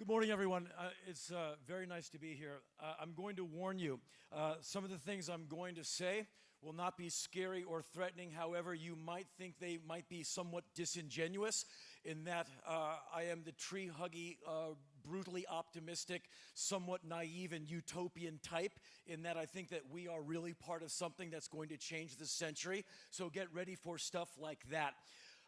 Good morning, everyone. It's very nice to be here. I'm going to warn you, some of the things I'm going to say will not be scary or threatening. However, you might think they might be somewhat disingenuous in that I am the tree-huggy, brutally optimistic, somewhat naive and utopian type, in that I think that we are really part of something that's going to change this century. So get ready for stuff like that.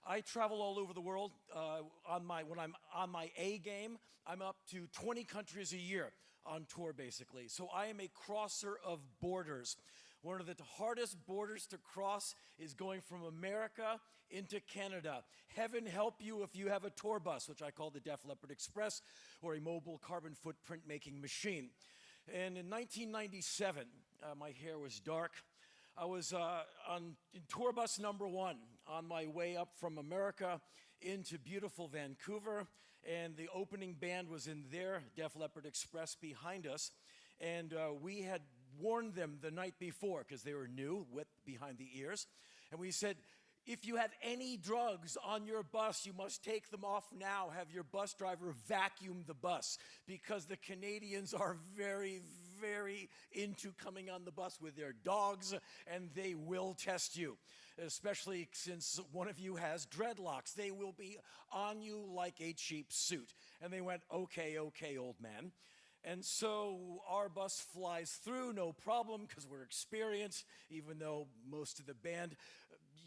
I travel all over the world. When I'm on my A game, I'm up to 20 countries a year on tour, basically. So I am a crosser of borders. One of the hardest borders to cross is going from America into Canada. Heaven help you if you have a tour bus, which I call the Def Leppard Express, or a mobile carbon footprint making machine. And in 1997, my hair was dark. I was on tour bus number 1 on my way up from America into beautiful Vancouver, and the opening band was in their Def Leppard Express behind us, and we had warned them the night before because they were new, wet behind the ears, and we said, if you have any drugs on your bus, you must take them off now. Have your bus driver vacuum the bus, because the Canadians are very, very into coming on the bus with their dogs, and they will test you, especially since one of you has dreadlocks. They will be on you like a cheap suit. And they went, okay, okay, old man. And so our bus flies through, no problem, because we're experienced, even though most of the band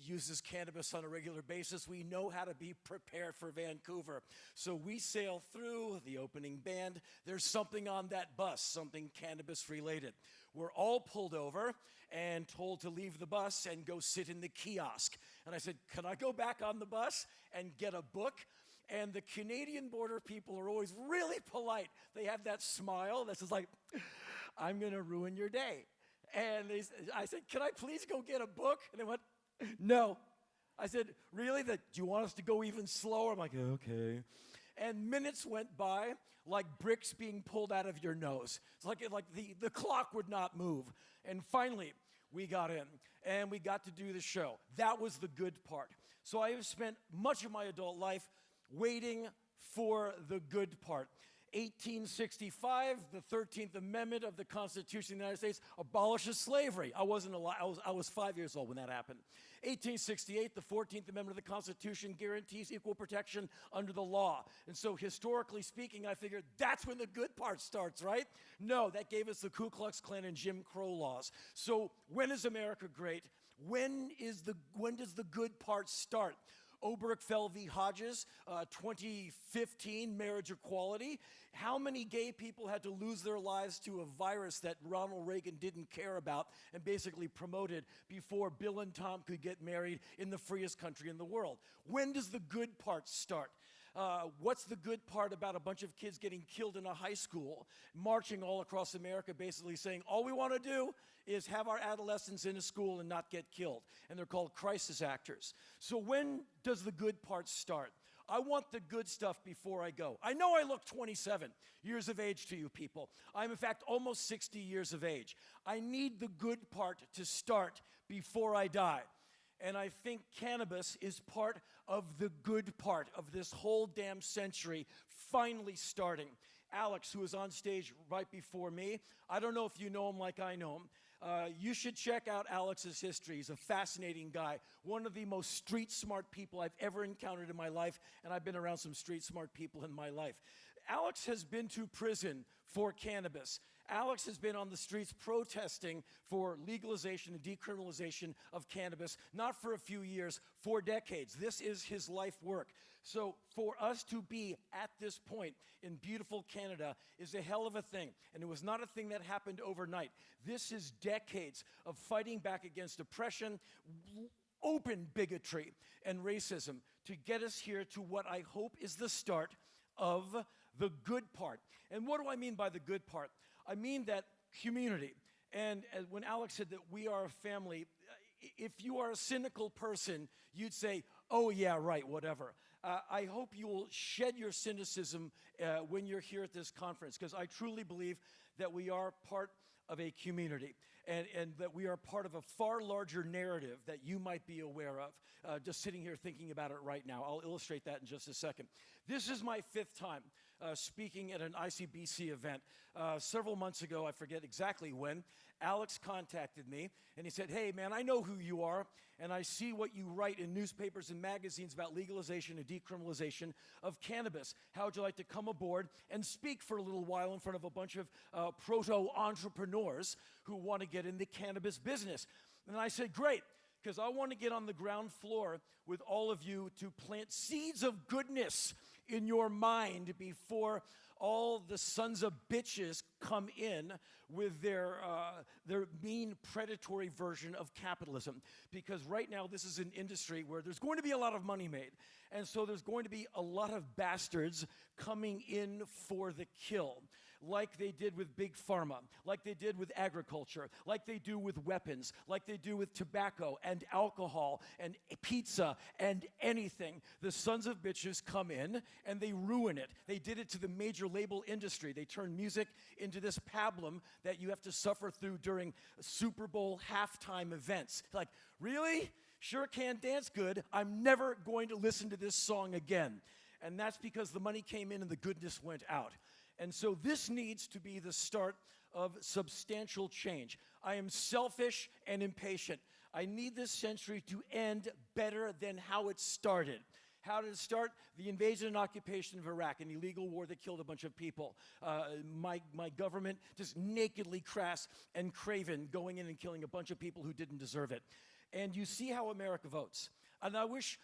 uses cannabis on a regular basis. We know how to be prepared for Vancouver. So we sail through the opening band. There's something on that bus, something cannabis related. We're all pulled over and told to leave the bus and go sit in the kiosk. And I said, can I go back on the bus and get a book? And the Canadian border people are always really polite. They have that smile that's just like, I'm going to ruin your day. And I said, can I please go get a book? And they went, no. I said, really? Do you want us to go even slower? I'm like, okay. And minutes went by like bricks being pulled out of your nose. It's like the clock would not move. And finally, we got in, and we got to do the show. That was the good part. So I have spent much of my adult life waiting for the good part. 1865, the 13th Amendment of the Constitution of the United States abolishes slavery. I wasn't alive. I was 5 years old when that happened. 1868, the 14th Amendment of the Constitution guarantees equal protection under the law. And so historically speaking, I figured that's when the good part starts, right? No, that gave us the Ku Klux Klan and Jim Crow laws. So when is America great? When does the good part start? Obergefell v. Hodges, 2015, marriage equality. How many gay people had to lose their lives to a virus that Ronald Reagan didn't care about and basically promoted before Bill and Tom could get married in the freest country in the world? When does the good part start? What's the good part about a bunch of kids getting killed in a high school, marching all across America, basically saying, all we want to do is have our adolescents in a school and not get killed? And they're called crisis actors. So when does the good part start? I want the good stuff before I go. I know I look 27 years of age to you people. I'm in fact almost 60 years of age. I need the good part to start before I die. And I think cannabis is part of the good part of this whole damn century finally starting. Alex, who was on stage right before me, I don't know if you know him like I know him. You should check out Alex's history. He's a fascinating guy, one of the most street smart people I've ever encountered in my life, and I've been around some street smart people in my life. Alex has been to prison for cannabis. Alex has been on the streets protesting for legalization and decriminalization of cannabis, not for a few years, for decades. This is his life work. So for us to be at this point in beautiful Canada is a hell of a thing. And it was not a thing that happened overnight. This is decades of fighting back against oppression, open bigotry, and racism to get us here to what I hope is the start of the good part. And what do I mean by the good part? I mean that community. And when Alex said that we are a family, if you are a cynical person, you'd say, oh yeah, right, whatever. I hope you will shed your cynicism when you're here at this conference, because I truly believe that we are part of a community. and that we are part of a far larger narrative that you might be aware of, just sitting here thinking about it right now. I'll illustrate that in just a second. This is my 5th time speaking at an ICBC event. Several months ago, I forget exactly when, Alex contacted me, and he said, hey, man, I know who you are, and I see what you write in newspapers and magazines about legalization and decriminalization of cannabis. How would you like to come aboard and speak for a little while in front of a bunch of proto-entrepreneurs who want to get in the cannabis business? And I said, great, because I want to get on the ground floor with all of you to plant seeds of goodness in your mind before all the sons of bitches come in with their mean, predatory version of capitalism. Because right now, this is an industry where there's going to be a lot of money made. And so there's going to be a lot of bastards coming in for the kill, like they did with Big Pharma, like they did with agriculture, like they do with weapons, like they do with tobacco and alcohol and pizza and anything. The sons of bitches come in and they ruin it. They did it to the major label industry. They turned music into this pablum that you have to suffer through during Super Bowl halftime events. Like, really? Sure can dance good. I'm never going to listen to this song again. And that's because the money came in and the goodness went out. And so this needs to be the start of substantial change. I am selfish and impatient. I need this century to end better than how it started. How did it start? The invasion and occupation of Iraq, an illegal war that killed a bunch of people. My government just nakedly crass and craven, going in and killing a bunch of people who didn't deserve it. And you see how America votes. And I wish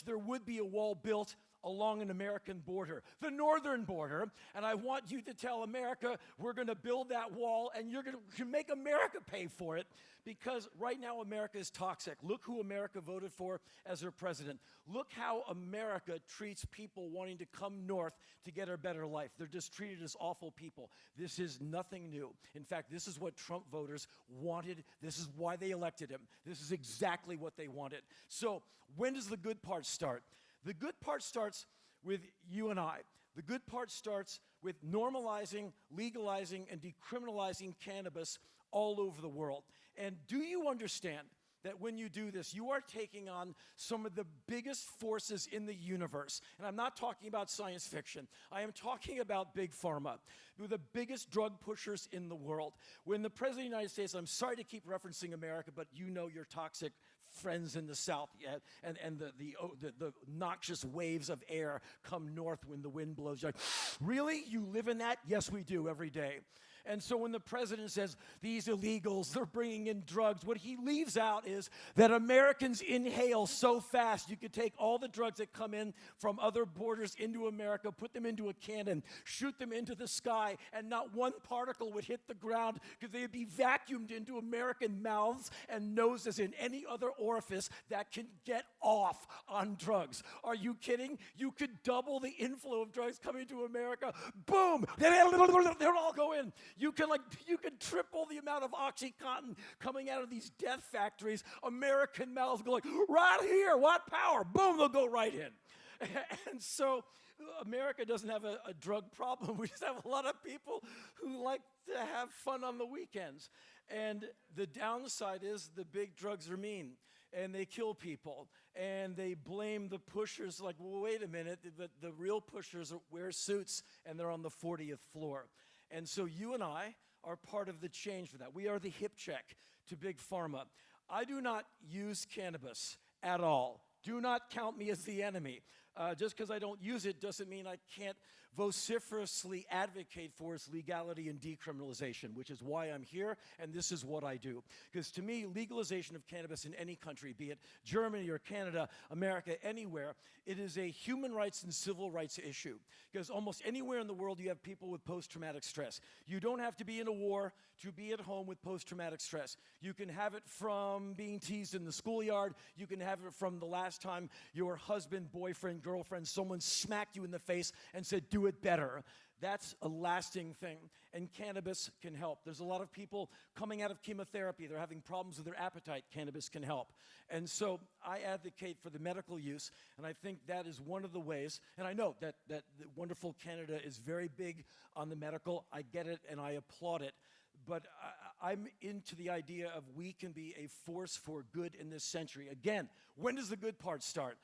there would be a wall built along an American border, the northern border, and I want you to tell America we're going to build that wall and you're going to make America pay for it, because right now America is toxic. Look who America voted for as their president. Look how America treats people wanting to come north to get a better life. They're just treated as awful people. This is nothing new. In fact, this is what Trump voters wanted. This is why they elected him. This is exactly what they wanted. So when does the good part start? The good part starts with you and I. The good part starts with normalizing, legalizing, and decriminalizing cannabis all over the world. And do you understand that when you do this, you are taking on some of the biggest forces in the universe? And I'm not talking about science fiction. I am talking about Big Pharma, the biggest drug pushers in the world. When the President of the United States, I'm sorry to keep referencing America, but you know your toxic friends in the South, and the noxious waves of air come north when the wind blows. You're like, really? You live in that? Yes, we do every day. And so when the president says, these illegals, they're bringing in drugs, what he leaves out is that Americans inhale so fast, you could take all the drugs that come in from other borders into America, put them into a cannon, shoot them into the sky, and not one particle would hit the ground because they would be vacuumed into American mouths and noses and any other orifice that can get off on drugs. Are you kidding? You could double the inflow of drugs coming to America. Boom! They'll all go in. You can triple the amount of OxyContin coming out of these death factories. American mouths go like, right here, what power? Boom, they'll go right in. And so America doesn't have a drug problem. We just have a lot of people who like to have fun on the weekends. And the downside is the big drugs are mean, and they kill people, and they blame the pushers like, well, wait a minute, the real pushers wear suits, and they're on the 40th floor. And so you and I are part of the change for that. We are the hip check to Big Pharma. I do not use cannabis at all. Do not count me as the enemy. Just because I don't use it doesn't mean I can't vociferously advocate for its legality and decriminalization, which is why I'm here, and this is what I do. Because to me, legalization of cannabis in any country, be it Germany or Canada, America, anywhere, it is a human rights and civil rights issue. Because almost anywhere in the world, you have people with post-traumatic stress. You don't have to be in a war to be at home with post-traumatic stress. You can have it from being teased in the schoolyard. You can have it from the last time your husband, boyfriend, girlfriend, someone smacked you in the face and said, do it better. That's a lasting thing, and cannabis can help. There's a lot of people coming out of chemotherapy. They're having problems with their appetite. Cannabis can help. And so I advocate for the medical use, and I think that is one of the ways, and I know that wonderful Canada is very big on the medical. I get it, and I applaud it. but I'm into the idea of we can be a force for good in this century. Again, when does the good part start?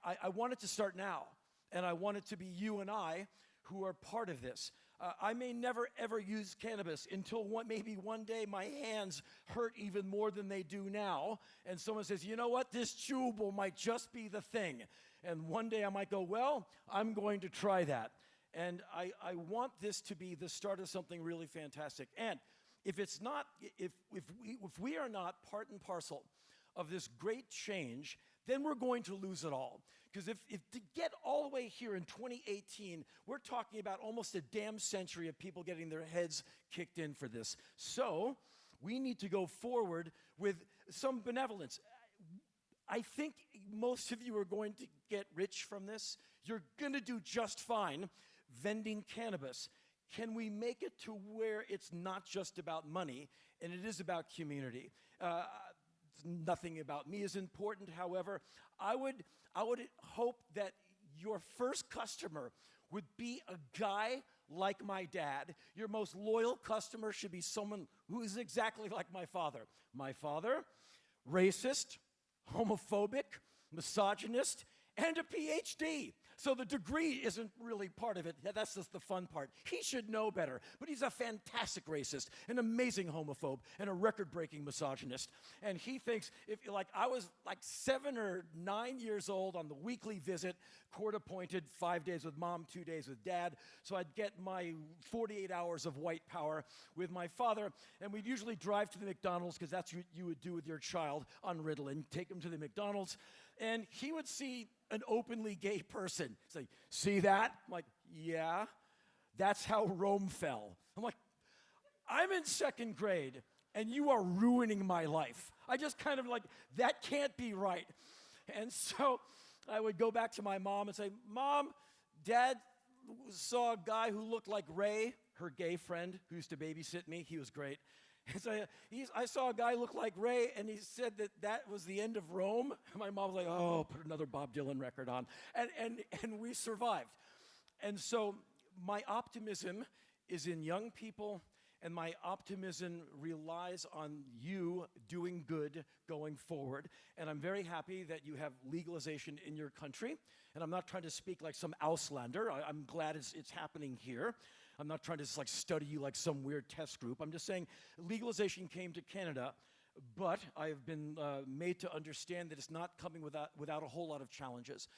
I want it to start now, and I want it to be you and I who are part of this. I may never ever use cannabis until maybe one day my hands hurt even more than they do now, and someone says, you know what, this chewable might just be the thing. And one day I might go, well, I'm going to try that. And I want this to be the start of something really fantastic. And if it's not, if we are not part and parcel of this great change, then we're going to lose it all. Because if to get all the way here in 2018, we're talking about almost a damn century of people getting their heads kicked in for this. So we need to go forward with some benevolence. I think most of you are going to get rich from this. You're going to do just fine vending cannabis. Can we make it to where it's not just about money and it is about community? Nothing about me is important. However, I would hope that your first customer would be a guy like my dad. Your most loyal customer should be someone who is exactly like my father. My father, racist, homophobic, misogynist, and a PhD. So the degree isn't really part of it. That's just the fun part. He should know better. But he's a fantastic racist, an amazing homophobe, and a record-breaking misogynist. And he thinks, I was 7 or 9 years old on the weekly visit, court-appointed, 5 days with mom, 2 days with dad. So I'd get my 48 hours of white power with my father. And we'd usually drive to the McDonald's, because that's what you would do with your child on Ritalin, take him to the McDonald's. And he would see an openly gay person. He's like, see that? I'm like, yeah, that's how Rome fell. I'm like, I'm in second grade, and you are ruining my life. I just kind of that can't be right. And so I would go back to my mom and say, Mom, Dad saw a guy who looked like Ray, her gay friend who used to babysit me. He was great. And so I saw a guy look like Ray, and he said that was the end of Rome. And my mom was like, oh, put another Bob Dylan record on. And we survived. And so my optimism is in young people, and my optimism relies on you doing good going forward. And I'm very happy that you have legalization in your country. And I'm not trying to speak like some Auslander. I'm glad it's happening here. I'm not trying to study you like some weird test group. I'm just saying legalization came to Canada, but I've been made to understand that it's not coming without a whole lot of challenges.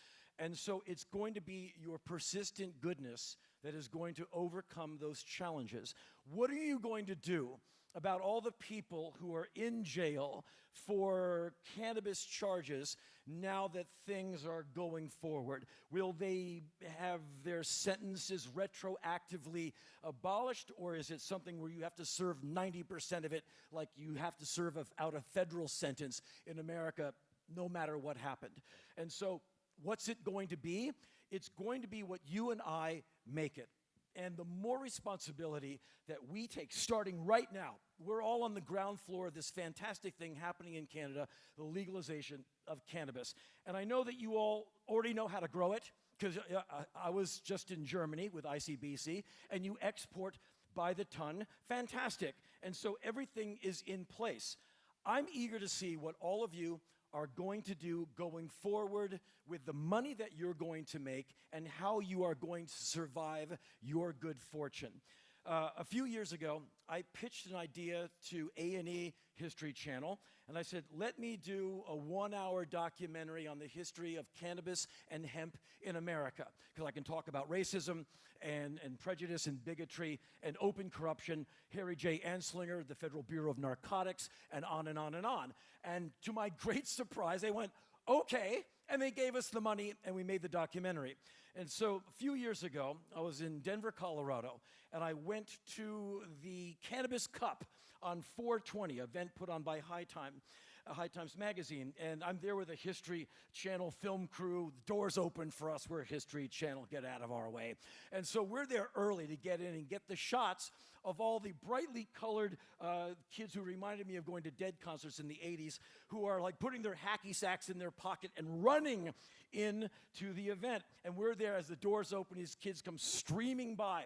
And so it's going to be your persistent goodness that is going to overcome those challenges. What are you going to do about all the people who are in jail for cannabis charges now that things are going forward? Will they have their sentences retroactively abolished, or is it something where you have to serve 90% of it like you have to serve out a federal sentence in America no matter what happened? And so what's it going to be? It's going to be what you and I make it. And the more responsibility that we take, starting right now, we're all on the ground floor of this fantastic thing happening in Canada, the legalization of cannabis. And I know that you all already know how to grow it, because I was just in Germany with ICBC, and you export by the ton. Fantastic. And so everything is in place. I'm eager to see what all of you are going to do going forward with the money that you're going to make and how you are going to survive your good fortune. A few years ago, I pitched an idea to A&E History Channel, and I said, let me do a 1-hour documentary on the history of cannabis and hemp in America, because I can talk about racism and prejudice and bigotry and open corruption, Harry J. Anslinger, the Federal Bureau of Narcotics, and on and on and on. And to my great surprise, they went, okay, and they gave us the money, and we made the documentary. And so a few years ago, I was in Denver, Colorado, and I went to the Cannabis Cup on 420, event put on by High Times Magazine, and I'm there with a History Channel film crew. The doors open for us. We're a History Channel. Get out of our way. And so we're there early to get in and get the shots of all the brightly colored kids who reminded me of going to Dead concerts in the 80s, who are putting their hacky sacks in their pocket and running into the event. And we're there as the doors open. These kids come streaming by.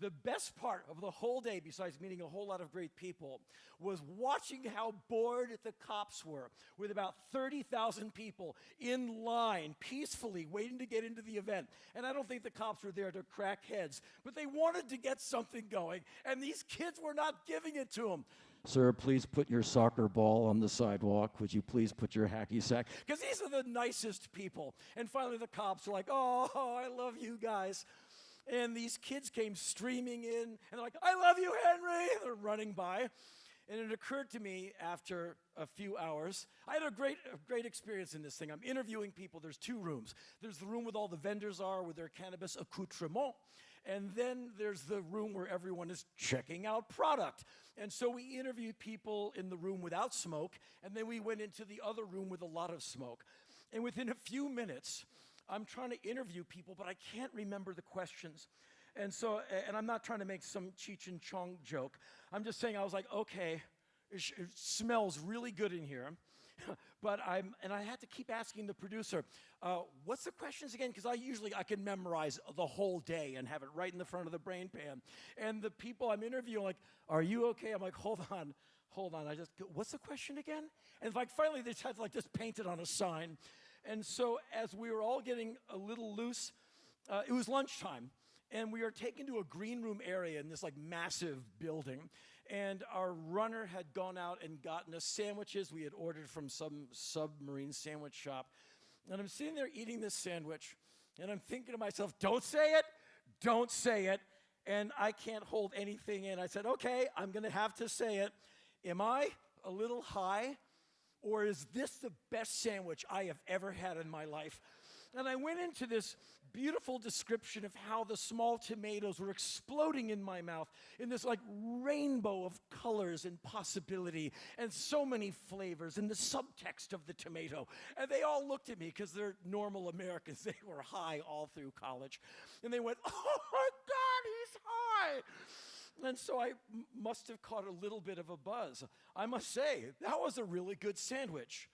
The best part of the whole day, besides meeting a whole lot of great people, was watching how bored the cops were with about 30,000 people in line, peacefully waiting to get into the event. And I don't think the cops were there to crack heads, but they wanted to get something going, and these kids were not giving it to them. Sir, please put your soccer ball on the sidewalk. Would you please put your hacky sack? Because these are the nicest people. And finally the cops were like, oh, I love you guys. And these kids came streaming in, and they're like, I love you, Henry. They're running by. And it occurred to me after a few hours, I had a great experience in this thing. I'm interviewing people. There's two rooms. There's the room with all the vendors are with their cannabis accoutrement. And then there's the room where everyone is checking out product. And so we interviewed people in the room without smoke, and then we went into the other room with a lot of smoke. And within a few minutes, I'm trying to interview people, but I can't remember the questions. And so, and I'm not trying to make some Cheech and Chong joke. I'm just saying, I was like, okay, it smells really good in here. But I had to keep asking the producer, what's the questions again? Because I can memorize the whole day and have it right in the front of the brain pan. And the people I'm interviewing are like, are you okay? I'm like, hold on. What's the question again? And like finally they had to like just paint it on a sign. And so as we were all getting a little loose, it was lunchtime, and we were taken to a green room area in this like massive building, and our runner had gone out and gotten us sandwiches we had ordered from some submarine sandwich shop. And I'm sitting there eating this sandwich, and I'm thinking to myself, don't say it, and I can't hold anything in. I said, okay, I'm gonna have to say it. Am I a little high? Or is this the best sandwich I have ever had in my life? And I went into this beautiful description of how the small tomatoes were exploding in my mouth in this like rainbow of colors and possibility and so many flavors and the subtext of the tomato. And they all looked at me because they're normal Americans. They were high all through college. And they went, oh my God, he's high. And so I must have caught a little bit of a buzz. I must say, that was a really good sandwich.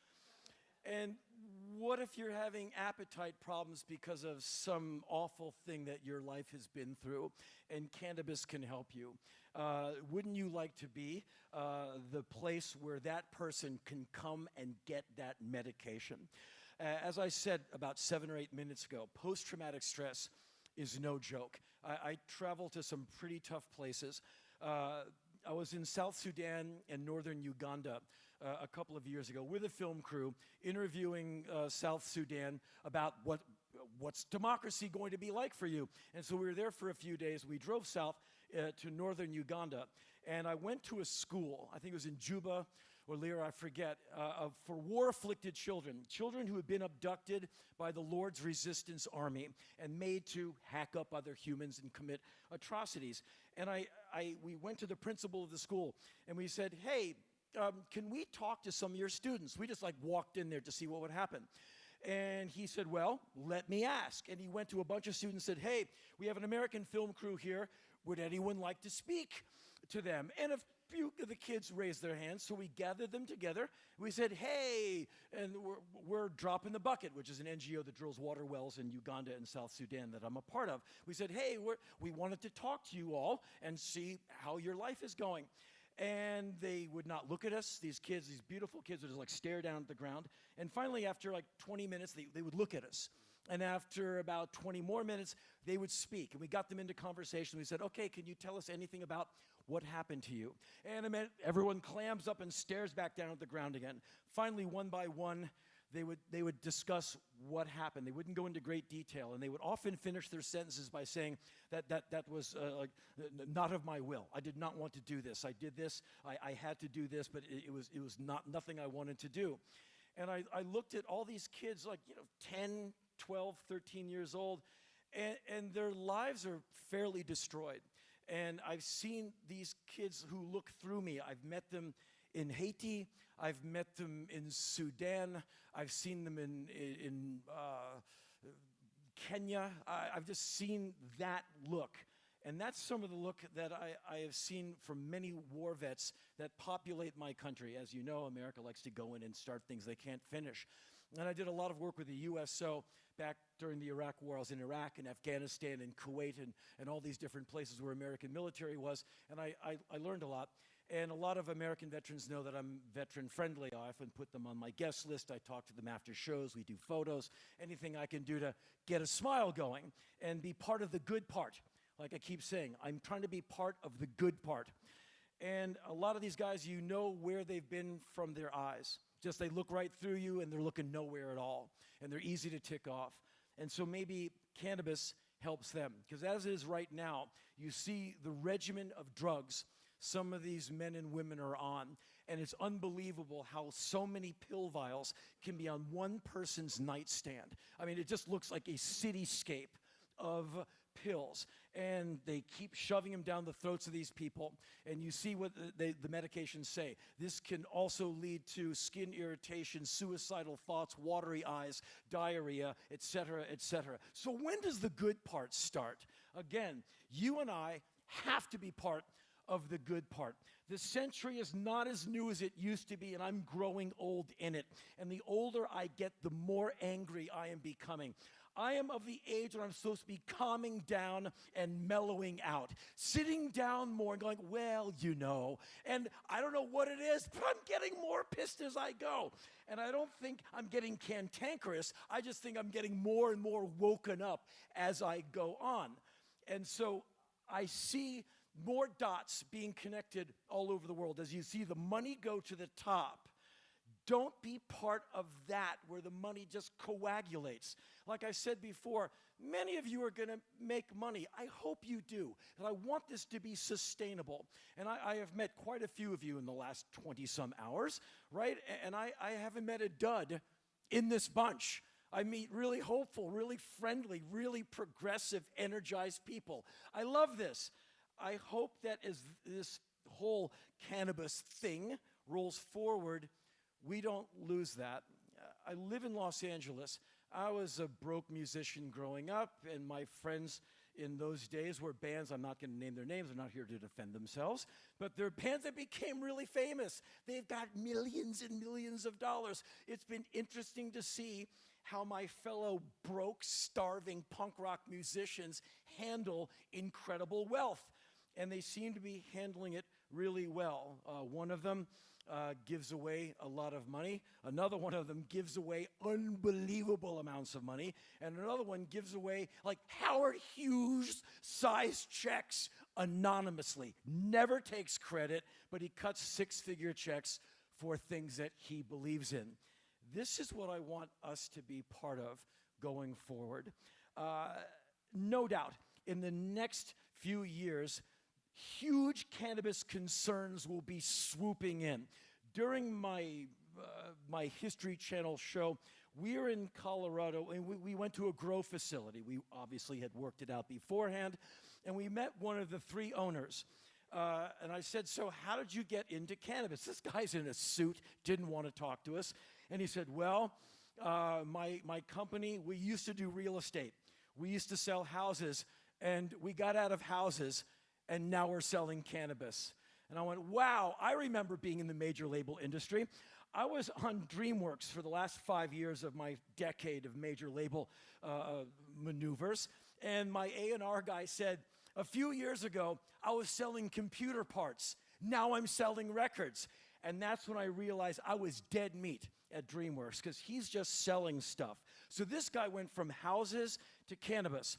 And what if you're having appetite problems because of some awful thing that your life has been through, and cannabis can help you? Wouldn't you like to be the place where that person can come and get that medication? As I said about 7 or 8 minutes ago, post-traumatic stress is no joke. I traveled to some pretty tough places. I was in South Sudan and northern Uganda a couple of years ago with a film crew interviewing South Sudan about what's democracy going to be like for you. And so we were there for a few days. We drove south to northern Uganda, and I went to a school, I think it was in Juba or Lira, I forget, for war-afflicted children who had been abducted by the Lord's Resistance Army and made to hack up other humans and commit atrocities. And we went to the principal of the school, and we said, hey, can we talk to some of your students? We just like walked in there to see what would happen. And he said, well, let me ask. And he went to a bunch of students and said, hey, we have an American film crew here. Would anyone like to speak to them? And a few of the kids raised their hands, so we gathered them together. We said, hey, and we're Drop in the Bucket, which is an NGO that drills water wells in Uganda and South Sudan that I'm a part of. We said, hey, we wanted to talk to you all and see how your life is going. And they would not look at us. These kids, these beautiful kids, would just like stare down at the ground. And finally, after like 20 minutes, they would look at us. And after about 20 more minutes, they would speak. And we got them into conversation. We said, okay, can you tell us anything about what happened to you? And everyone clams up and stares back down at the ground again. Finally, one by one, they would discuss what happened. They wouldn't go into great detail, and they would often finish their sentences by saying that was not of my will. I did not want to do this. I did this. I had to do this, but it was nothing I wanted to do. And I looked at all these kids, like 10, 12, 13 years old, and their lives are fairly destroyed. And I've seen these kids who look through me. I've met them in Haiti. I've met them in Sudan. I've seen them in Kenya. I've just seen that look. And that's some of the look that I have seen from many war vets that populate my country. As you know, America likes to go in and start things they can't finish. And I did a lot of work with the USO back during the Iraq War. I was in Iraq and Afghanistan and Kuwait and all these different places where American military was. And I learned a lot. And a lot of American veterans know that I'm veteran friendly. I often put them on my guest list. I talk to them after shows. We do photos, anything I can do to get a smile going and be part of the good part. Like I keep saying, I'm trying to be part of the good part. And a lot of these guys, you know where they've been from their eyes. Just they look right through you and they're looking nowhere at all. And they're easy to tick off. And so maybe cannabis helps them. Because as it is right now, you see the regimen of drugs some of these men and women are on. And it's unbelievable how so many pill vials can be on one person's nightstand. I mean, it just looks like a cityscape of pills. And they keep shoving them down the throats of these people. And you see what the medications say. This can also lead to skin irritation, suicidal thoughts, watery eyes, diarrhea, etc., etc. So when does the good part start? Again, you and I have to be part of the good part. The century is not as new as it used to be, and I'm growing old in it. And the older I get, the more angry I am becoming. I am of the age where I'm supposed to be calming down and mellowing out, sitting down more and going, well, you know, and I don't know what it is, but I'm getting more pissed as I go. And I don't think I'm getting cantankerous. I just think I'm getting more and more woken up as I go on. And so I see more dots being connected all over the world. As you see the money go to the top, don't be part of that where the money just coagulates. Like I said before, many of you are going to make money. I hope you do. And I want this to be sustainable. And I have met quite a few of you in the last 20-some hours, right? And I haven't met a dud in this bunch. I meet really hopeful, really friendly, really progressive, energized people. I love this. I hope that as this whole cannabis thing rolls forward, we don't lose that. I live in Los Angeles. I was a broke musician growing up, and my friends in those days were bands. I'm not going to name their names. They're not here to defend themselves. But they're bands that became really famous. They've got millions and millions of dollars. It's been interesting to see how my fellow broke, starving punk rock musicians handle incredible wealth. And they seem to be handling it really well. One of them gives away a lot of money. Another one of them gives away unbelievable amounts of money. And another one gives away like Howard Hughes-sized checks anonymously. Never takes credit, but he cuts six-figure checks for things that he believes in. This is what I want us to be part of going forward. No doubt, in the next few years, huge cannabis concerns will be swooping in. During my History Channel show, we were in Colorado, and we went to a grow facility. We obviously had worked it out beforehand, and we met one of the three owners. And I said, so how did you get into cannabis? This guy's in a suit, didn't want to talk to us. And he said, well, my company, we used to do real estate. We used to sell houses, and we got out of houses, and now we're selling cannabis. And I went, wow, I remember being in the major label industry. I was on DreamWorks for the last 5 years of my decade of major label maneuvers. And my A&R guy said, a few years ago, I was selling computer parts. Now I'm selling records. And that's when I realized I was dead meat at DreamWorks, because he's just selling stuff. So this guy went from houses to cannabis.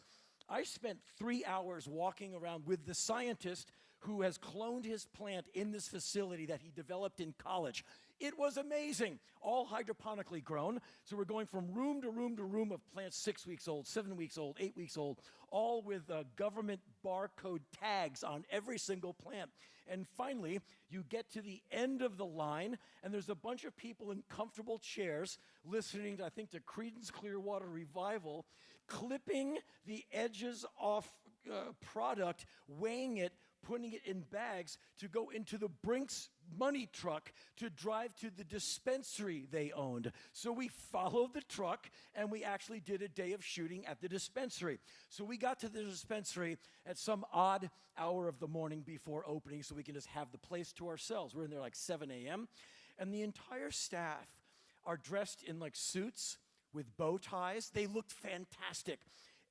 I spent 3 hours walking around with the scientist who has cloned his plant in this facility that he developed in college. It was amazing, all hydroponically grown. So we're going from room to room to room of plants 6 weeks old, 7 weeks old, 8 weeks old, all with government barcode tags on every single plant. And finally, you get to the end of the line, and there's a bunch of people in comfortable chairs listening, I think, to Creedence Clearwater Revival, clipping the edges off product, weighing it, putting it in bags to go into the Brinks money truck to drive to the dispensary they owned. So we followed the truck, and we actually did a day of shooting at the dispensary. So we got to the dispensary at some odd hour of the morning before opening so we can just have the place to ourselves. We're in there like 7 a.m. And the entire staff are dressed in like suits with bow ties. They looked fantastic.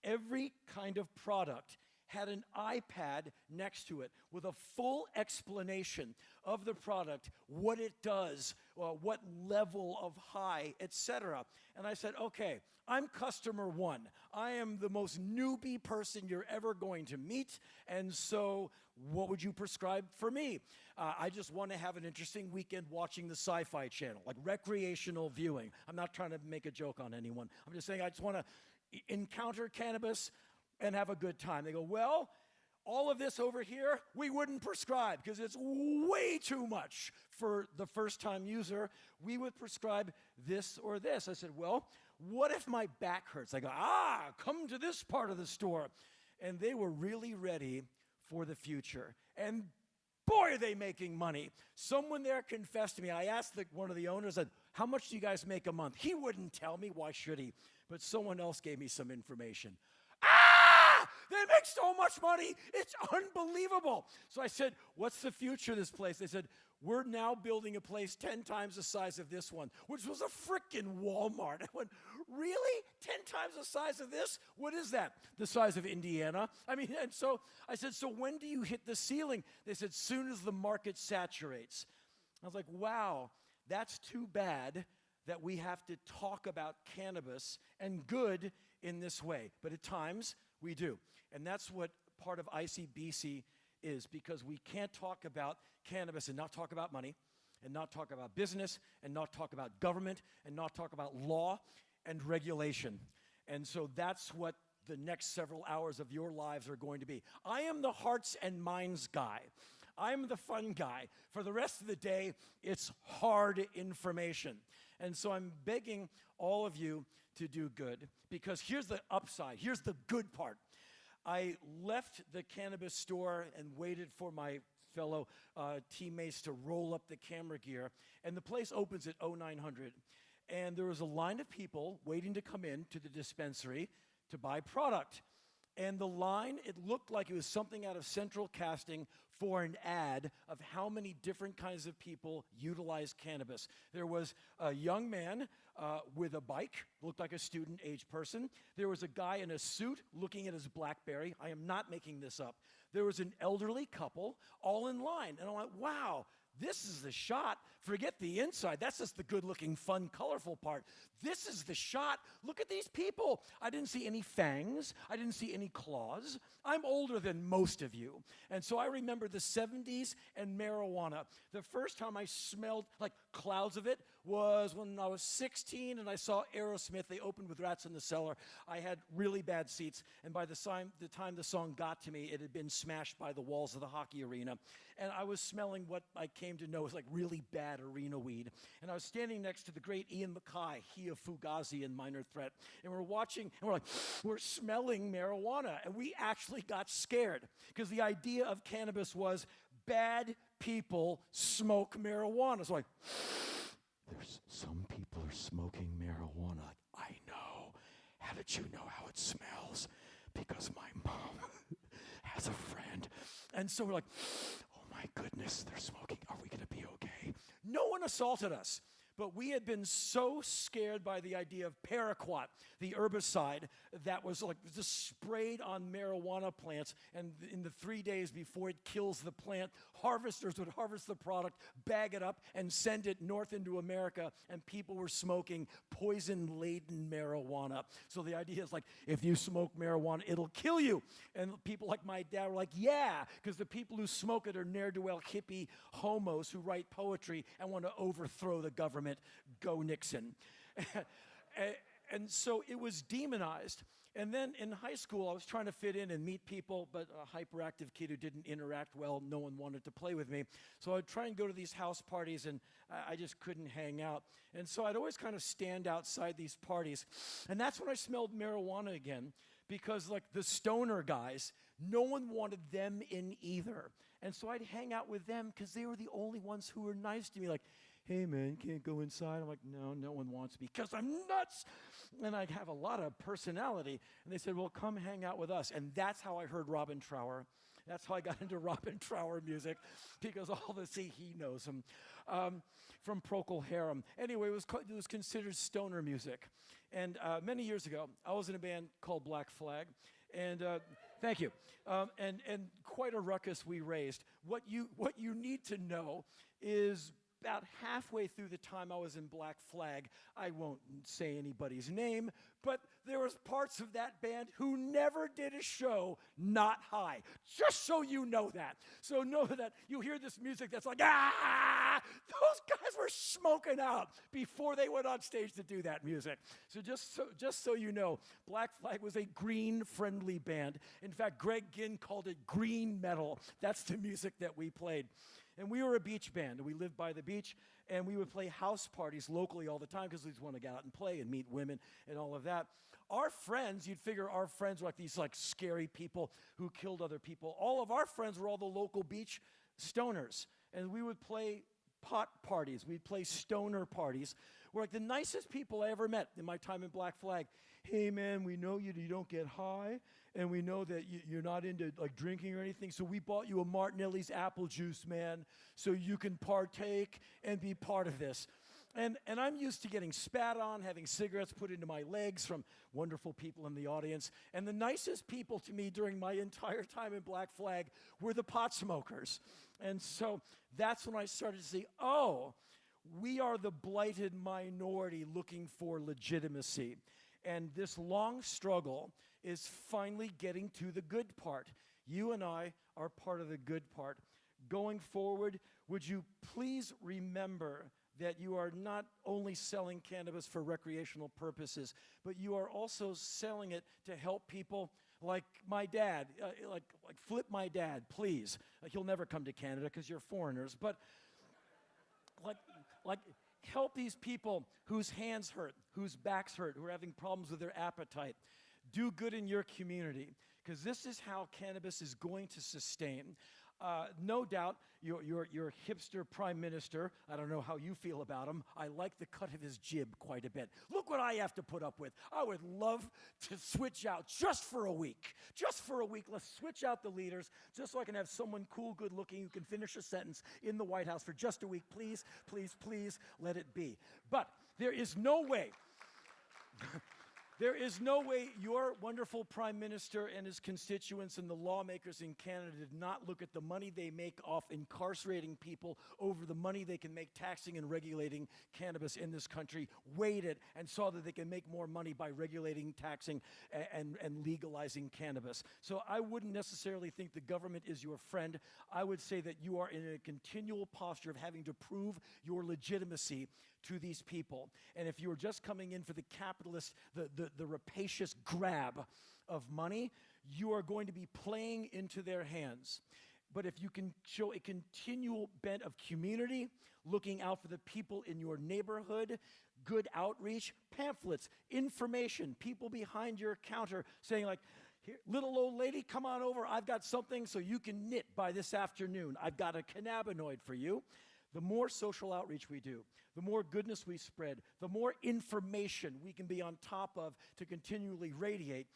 Every kind of product had an iPad next to it with a full explanation of the product, what it does, what level of high, etc. And I said, okay, I'm customer one. I am the most newbie person you're ever going to meet, and so what would you prescribe for me? I just want to have an interesting weekend watching the Sci-Fi Channel, like recreational viewing. I'm not trying to make a joke on anyone. I'm just saying I just want to encounter cannabis and have a good time. They go, well, all of this over here, we wouldn't prescribe because it's way too much for the first-time user. We would prescribe this or this. I said, well, what if my back hurts? I go, come to this part of the store. And they were really ready for the future. And boy, are they making money. Someone there confessed to me. I asked one of the owners, how much do you guys make a month? He wouldn't tell me. Why should he? But someone else gave me some information. They make so much money. It's unbelievable. So I said, what's the future of this place? They said, we're now building a place 10 times the size of this one, which was a frickin' Walmart. I went, really? 10 times the size of this? What is that? The size of Indiana? I mean, and so I said, so when do you hit the ceiling? They said, soon as the market saturates. I was like, wow, that's too bad that we have to talk about cannabis and good in this way. But at times, we do. And that's what part of ICBC is, because we can't talk about cannabis and not talk about money, and not talk about business, and not talk about government, and not talk about law and regulation. And so that's what the next several hours of your lives are going to be. I am the hearts and minds guy. I'm the fun guy. For the rest of the day, it's hard information. And so I'm begging all of you to do good, because here's the upside. Here's the good part. I left the cannabis store and waited for my fellow teammates to roll up the camera gear, and the place opens at 0900, and there was a line of people waiting to come in to the dispensary to buy product. And the line, it looked like it was something out of Central Casting for an ad of how many different kinds of people utilize cannabis. There was a young man with a bike, looked like a student-age person. There was a guy in a suit looking at his BlackBerry. I am not making this up. There was an elderly couple all in line. And I'm like, wow, this is the shot. Forget the inside. That's just the good-looking, fun, colorful part. This is the shot. Look at these people. I didn't see any fangs. I didn't see any claws. I'm older than most of you. And so I remember the 70s and marijuana. The first time I smelled like clouds of it was when I was 16 and I saw Aerosmith. They opened with Rats in the Cellar. I had really bad seats, and by the time the song got to me, it had been smashed by the walls of the hockey arena. And I was smelling what I came to know as like really bad arena weed. And I was standing next to the great Ian MacKay, he of Fugazi and Minor Threat. And we're watching, and we're like, we're smelling marijuana. And we actually got scared, because the idea of cannabis was bad people smoke marijuana. So like, there's some people are smoking marijuana. Like, I know. How did you know how it smells? Because my mom has a friend. And so we're like, oh my goodness, they're smoking. Are we going to be okay? No one assaulted us. But we had been so scared by the idea of paraquat, the herbicide that was like just sprayed on marijuana plants, and in the 3 days before it kills the plant, harvesters would harvest the product, bag it up, and send it north into America, and people were smoking poison-laden marijuana. So the idea is like, if you smoke marijuana, it'll kill you. And people like my dad were like, yeah, because the people who smoke it are ne'er-do-well hippie homos who write poetry and want to overthrow the government. Go Nixon. And so it was demonized. And then in high school, I was trying to fit in and meet people, but a hyperactive kid who didn't interact well, no one wanted to play with me. So I'd try and go to these house parties, and I just couldn't hang out. And so I'd always kind of stand outside these parties. And that's when I smelled marijuana again, because like the stoner guys, no one wanted them in either. And so I'd hang out with them because they were the only ones who were nice to me, like, hey man, can't go inside. I'm like, no one wants me because I'm nuts. And I have a lot of personality. And they said, well, come hang out with us. And that's how I heard Robin Trower. That's how I got into Robin Trower music, because all the, see, he knows him. From Procol Harum. Anyway, it was considered stoner music. And many years ago, I was in a band called Black Flag. And thank you. And quite a ruckus we raised. What you need to know is about halfway through the time I was in Black Flag, I won't say anybody's name, but there was parts of that band who never did a show not high. Just so you know that. So know that you hear this music that's like, ah! Those guys were smoking out before they went on stage to do that music. So just so you know, Black Flag was a green-friendly band. In fact, Greg Ginn called it green metal. That's the music that we played. And we were a beach band, and we lived by the beach, and we would play house parties locally all the time because we just want to get out and play and meet women and all of that. Our friends, you'd figure our friends were like these like scary people who killed other people. All of our friends were all the local beach stoners, and we would play pot parties. We'd play stoner parties. We're like the nicest people I ever met in my time in Black Flag. Hey, man, we know you don't get high, and we know that you're not into like drinking or anything, so we bought you a Martinelli's apple juice, man, so you can partake and be part of this. And I'm used to getting spat on, having cigarettes put into my legs from wonderful people in the audience. And the nicest people to me during my entire time in Black Flag were the pot smokers. And so that's when I started to see, oh, we are the blighted minority looking for legitimacy. And this long struggle is finally getting to the good part. You and I are part of the good part. Going forward, would you please remember that you are not only selling cannabis for recreational purposes, but you are also selling it to help people like my dad, like Flip my dad, please. He'll never come to Canada because you're foreigners, but like help these people whose hands hurt, whose backs hurt, who are having problems with their appetite. Do good in your community, because this is how cannabis is going to sustain. No doubt, your hipster prime minister, I don't know how you feel about him. I like the cut of his jib quite a bit. Look what I have to put up with. I would love to switch out just for a week. Just for a week, let's switch out the leaders just so I can have someone cool, good looking who can finish a sentence in the White House for just a week. Please, please, please let it be. But there is no way. There is no way your wonderful prime minister and his constituents and the lawmakers in Canada did not look at the money they make off incarcerating people over the money they can make taxing and regulating cannabis in this country, weighed it, and saw that they can make more money by regulating, taxing, and legalizing cannabis. So I wouldn't necessarily think the government is your friend. I would say that you are in a continual posture of having to prove your legitimacy to these people. And if you are just coming in for the capitalist, the rapacious grab of money, you are going to be playing into their hands. But if you can show a continual bent of community, looking out for the people in your neighborhood, good outreach, pamphlets, information, people behind your counter saying like, here, little old lady, come on over, I've got something so you can knit by this afternoon. I've got a cannabinoid for you. The more social outreach we do, the more goodness we spread, the more information we can be on top of to continually radiate,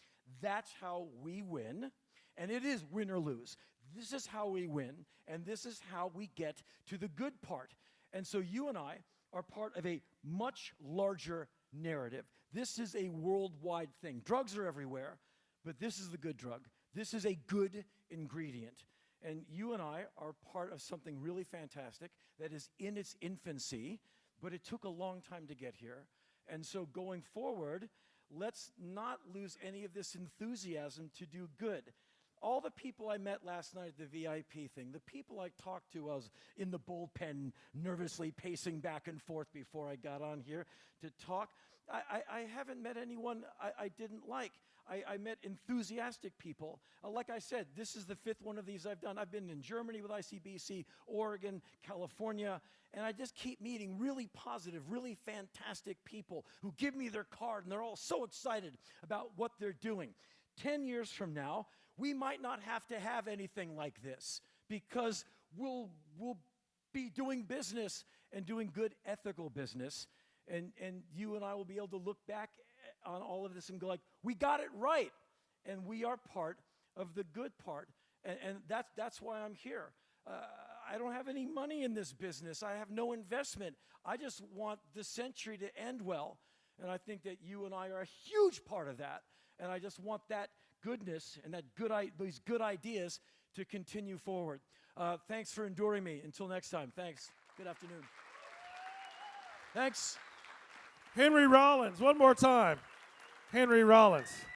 that's how we win. And it is win or lose. This is how we win, and this is how we get to the good part. And so you and I are part of a much larger narrative. This is a worldwide thing. Drugs are everywhere, but this is the good drug. This is a good ingredient. And you and I are part of something really fantastic that is in its infancy, but it took a long time to get here. And so going forward, let's not lose any of this enthusiasm to do good. All the people I met last night at the VIP thing, the people I talked to, I was in the bullpen nervously pacing back and forth before I got on here to talk. I haven't met anyone I didn't like. I met enthusiastic people. Like I said, this is the 5th one of these I've done. I've been in Germany with ICBC, Oregon, California, and I just keep meeting really positive, really fantastic people who give me their card, and they're all so excited about what they're doing. 10 years from now, we might not have to have anything like this because we'll be doing business and doing good ethical business, and you and I will be able to look back on all of this and go like, we got it right, and we are part of the good part. And that's why I'm here. I don't have any money in this business. I have no investment. I just want the century to end well. And I think that you and I are a huge part of that. And I just want that goodness and these good ideas to continue forward. Thanks for enduring me. Until next time, thanks. Good afternoon. Thanks. Henry Rollins, one more time. Henry Rollins.